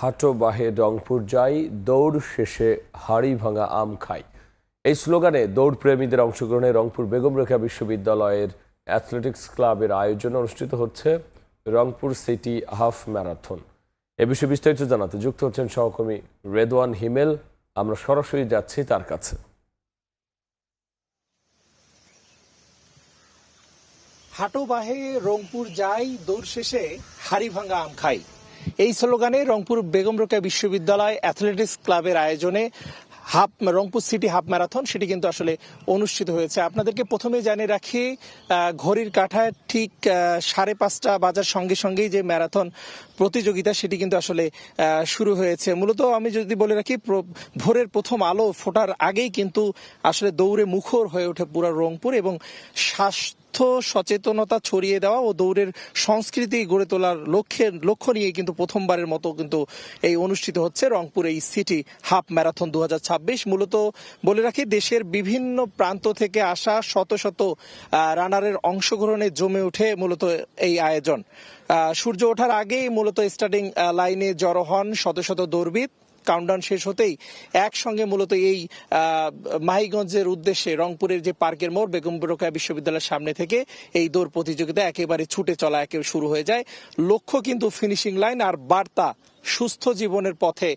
হাঁটো বাহে রংপুর যাই, দৌড় শেষে হাড়ি ভাঙা আম খাই। এই স্লোগানে দৌড় প্রেমীদের অংশগ্রহণে রংপুর বেগম রোকেয়া বিশ্ববিদ্যালয়ের অ্যাথলেটিক্স ক্লাবের আয়োজনে অনুষ্ঠিত হচ্ছে রংপুর সিটি হাফ ম্যারাথন। এ বিষয়ে বিস্তারিত জানাতে যুক্ত হচ্ছেন সহকর্মী রেদওয়ান হিমেল। আমরা সরাসরি যাচ্ছি তার কাছে। হাঁটো বাহে রংপুর যাই, দৌড় শেষে হাড়ি ভাঙা আম খাই। এই স্লোগানে রংপুর বেগম রোকেয়া বিশ্ববিদ্যালয় অ্যাথলেটিক্স ক্লাবের আয়োজনে রংপুর সিটি হাফ ম্যারাথন সেটি কিন্তু আসলে অনুষ্ঠিত হয়েছে। আপনাদেরকে প্রথমে জানিয়ে রাখি, ঘড়ির কাঁটায় ঠিক 5:30 বাজার সঙ্গে সঙ্গেই যে ম্যারাথন প্রতিযোগিতা সেটি কিন্তু আসলে শুরু হয়েছে। মূলত আমি যদি বলে রাখি, ভোরের প্রথম আলো ফোটার আগেই কিন্তু আসলে দৌড়ে মুখর হয়ে ওঠে পুরো রংপুর, এবং স্বাস্থ্য সচেতনতা ছড়িয়ে দেওয়া ও দৌড়ের সংস্কৃতি গড়ে তোলার লক্ষ্য নিয়ে কিন্তু প্রথমবারের মতো কিন্তু এই অনুষ্ঠিত হচ্ছে রংপুর এই সিটি হাফ ম্যারাথন 2026। মূলত বলে রাখি, দেশের বিভিন্ন প্রান্ত থেকে আসা শত শত রানারের অংশগ্রহণে জমে ওঠে মূলত এই আয়োজন। সূর্য ওঠার আগেই মূলত স্টার্টিং লাইনে জড়ো হন শত শত দৌড়বিদ। কাউন্টডাউন শেষ হতেই একসঙ্গে মূলত এই মাহিগঞ্জের উদ্দেশ্যে রংপুরের যে পার্কের মোড় বেগম রোকেয়া বিশ্ববিদ্যালয়ের সামনে থেকে এই দৌড় প্রতিযোগিতা একেবারে ছুটে চলা শুরু হয়ে যায়। লক্ষ্য কিন্তু ফিনিশিং লাইন, আর বার্তা সুস্থ জীবনের পথে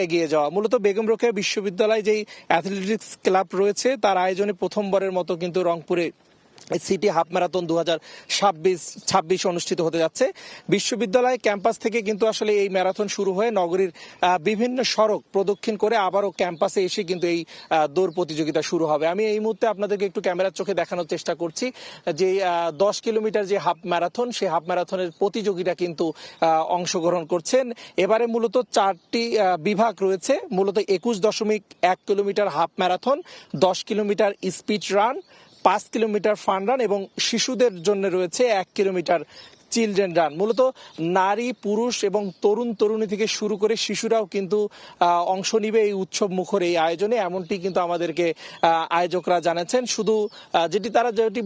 এগিয়ে যাওয়া। মূলত বেগম রোকেয়া বিশ্ববিদ্যালয় যেই অ্যাথলেটিক্স ক্লাব রয়েছে তার আয়োজনে প্রথমবারের মতো কিন্তু রংপুরে সিটি হাফ ম্যারাথন 2026 অনুষ্ঠিত হতে যাচ্ছে। বিশ্ববিদ্যালয় ক্যাম্পাস থেকে কিন্তু আসলে এই ম্যারাথন শুরু হয়ে নগরীর বিভিন্ন সড়ক প্রদক্ষিণ করে আবারও ক্যাম্পাসে এসে কিন্তু এই দৌড় প্রতিযোগিতা শুরু হবে। আমি এই মুহূর্তে আপনাদেরকে একটু ক্যামেরার চোখে দেখানোর চেষ্টা করছি যে 10 কিলোমিটার যে হাফ ম্যারাথন, সেই হাফ ম্যারাথনের প্রতিযোগিতা কিন্তু অংশগ্রহণ করছেন। এবারে মূলত 4টি বিভাগ রয়েছে। মূলত 21.1 kilometre half marathon, 10 kilometre speed run, 5 kilometre fun run এবং শিশুদের জন্য রয়েছে 1 কিলোমিটার চিলড্রেন রান। মূলত নারী, পুরুষ এবং তরুণ তরুণী থেকে শুরু করে শিশুরাও কিন্তু অংশ নিবে এই উৎসব মুখর এই আয়োজনে, এমনটি কিন্তু আমাদেরকে আয়োজকরা জানাচ্ছেন। শুধু যেটি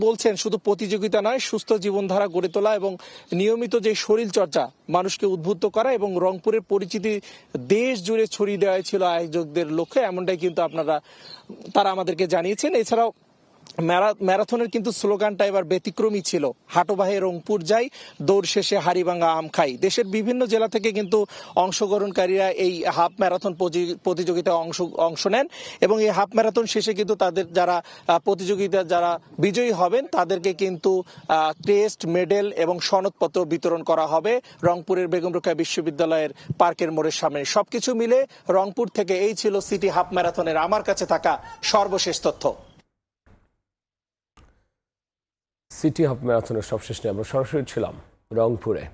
বলছেন, শুধু প্রতিযোগিতা নয়, সুস্থ জীবনধারা গড়ে তোলা এবং নিয়মিত যে শরীর চর্চা মানুষকে উদ্বুদ্ধ করা এবং রংপুরের পরিচিতি দেশ জুড়ে ছড়িয়ে দেওয়া ছিল আয়োজকদের লক্ষ্যে, এমনটাই কিন্তু তারা আমাদেরকে জানিয়েছেন। এছাড়াও ম্যারাথনের কিন্তু স্লোগানটা এবার ব্যতিক্রমী ছিল, হাঁটো বাহে রংপুর যাই, দৌড় শেষে হাড়িভাঙা আম খাই। দেশের বিভিন্ন জেলা থেকে কিন্তু অংশগ্রহণকারীরা এই হাফ ম্যারাথন প্রতিযোগিতায় অংশ নেন, এবং এই হাফ ম্যারাথন শেষে কিন্তু তাদের যারা বিজয়ী হবেন তাদেরকে কিন্তু ক্রেস্ট, মেডেল এবং সনদপত্র বিতরণ করা হবে রংপুরের বেগম রোকেয়া বিশ্ববিদ্যালয়ের পার্কের মোড়ের সামনে। সবকিছু মিলে রংপুর থেকে এই ছিল সিটি হাফ ম্যারাথনের আমার কাছে থাকা সর্বশেষ তথ্য। সিটি হাফ ম্যারাথনের সবশেষ নিয়ে আমরা সরাসরি ছিলাম রংপুরে।